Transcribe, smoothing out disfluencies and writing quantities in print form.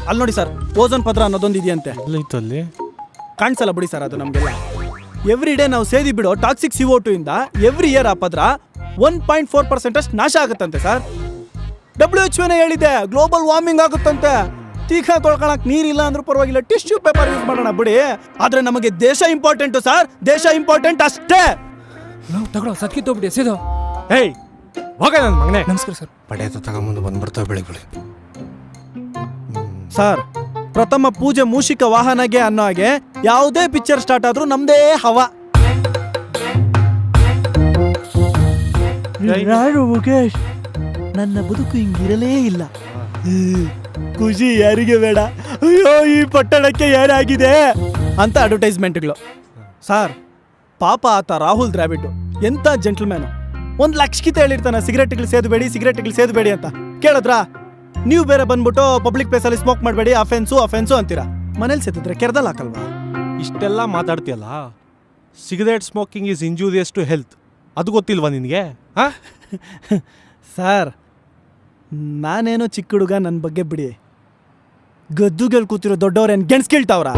ಅಲ್ಲಿ ನೋಡಿ sir, ozone ಪದ್ರ ಅನ್ನೋದೊಂದು ಇದೆಯಂತೆ. ಎಲ್ಲೈತು ಅಲ್ಲಿ? ಕಾಣಿಸಲ್ಲ ಬಿಡಿ ಸರ್, ಅದು ನಮಗೆಲ್ಲ. ಎವ್ರಿ ಡೇ ನಾವು ಸೇದಿ ಬಿಡೋ ಟಾಕ್ಸಿಕ್ CO2 ಇಂದ ಎವ್ರಿ ಇಯರ್ ಆ ಪದ್ರ 1.4% ಅಷ್ಟು ನಾಶ ಆಗುತ್ತಂತೆ ಸರ್. WHO ಹೇಳಿದೆ ಗ್ಲೋಬಲ್ ವಾರ್ಮಿಂಗ್ ಆಗುತ್ತಂತೆ. ತೀಖ ತೊಳ್ಕೊಳಕ್ ನೀರಿಲ್ಲ ಅಂದ್ರೂ ಪರವಾಗಿಲ್ಲ, ಟಿಶ್ಯೂ ಪೇಪರ್ ಯೂಸ್ ಮಾಡೋಣ ಬಿಡಿ. ಆದ್ರೆ ನಮಗೆ ದೇಶ ಇಂಪಾರ್ಟೆಂಟು ಸರ್, ದೇಶ ಇಂಪಾರ್ಟೆಂಟ್ ಅಷ್ಟೇ. ನಾವು ತಗೊಳ್ಳೋ ಸತ್ಕಿ ತೋಬಿಡಿ ಎಸೆದು. ಹೇಯ್ ಹೋಗ ನನ್ನ ಮಗನೇ. ನಮಸ್ಕಾರ ಸರ್. ಪಡೆಯದು ತಗೊಂಬಂದು ಬಂದ್ಬಿಡ್ತಾವೆ ಬೆಳಿಗ್ಗೆ. ಸರ್, ಪ್ರಥಮ ಪೂಜೆ ಮೂಷಿಕ ವಾಹನಗೆ ಅನ್ನೋ ಹಾಗೆ ಯಾವುದೇ ಪಿಕ್ಚರ್ ಸ್ಟಾರ್ಟ್ ಆದ್ರೂ ನಮ್ದೇ ಹವಾ. ಮುಖೇಶ್, ನನ್ನ ಬದುಕು ಹಿಂಗಿರಲೇ ಇಲ್ಲ. ಖುಷಿ ಯಾರಿಗೆ ಬೇಡ, ಅಯ್ಯೋ ಈ ಪಟ್ಟಣಕ್ಕೆ ಏನಾಗಿದೆ ಅಂತ ಅಡ್ವರ್ಟೈಸ್ಮೆಂಟ್ಗಳು. ಸರ್, ಪಾಪ ಆತ ರಾಹುಲ್ ದ್ರಾವಿಡ್ ಎಂತ ಜೆಂಟಲ್ಮ್ಯಾನು. 1 ಲಕ್ಷಕ್ಕಿಂತ ಹೇಳಿರ್ತಾನೆ ಸಿಗರೆಟ್ಗಳು ಸೇದಬೇಡಿ ಅಂತ. ಕೇಳಿದ್ರಾ? ನೀವು ಬೇರೆ ಬಂದ್ಬಿಟ್ಟು ಪಬ್ಲಿಕ್ ಪ್ಲೇಸಲ್ಲಿ ಸ್ಮೋಕ್ ಮಾಡಬೇಡಿ, ಅಫೆನ್ಸು ಅಂತೀರಾ. ಮನೇಲಿ ಸೇದಿದ್ರೆ ಕೆರೆದಲ್ಲಿ ಹಾಕಲ್ವಾ? ಇಷ್ಟೆಲ್ಲ ಮಾತಾಡ್ತೀಯಲ್ಲ, cigarette smoking is injurious to health, ಅದು ಗೊತ್ತಿಲ್ವಾ ನಿನಗೆ? ಸರ್, ನಾನೇನೋ ಚಿಕ್ಕ ಹುಡುಗ, ನನ್ನ ಬಗ್ಗೆ ಬಿಡಿ. ಗದ್ದುಗೆಲ್ಲಿ ಕೂತಿರೋ ದೊಡ್ಡವ್ರೇನು ಗೆಣಸ್ಕೇಳ್ತಾವ್ರ?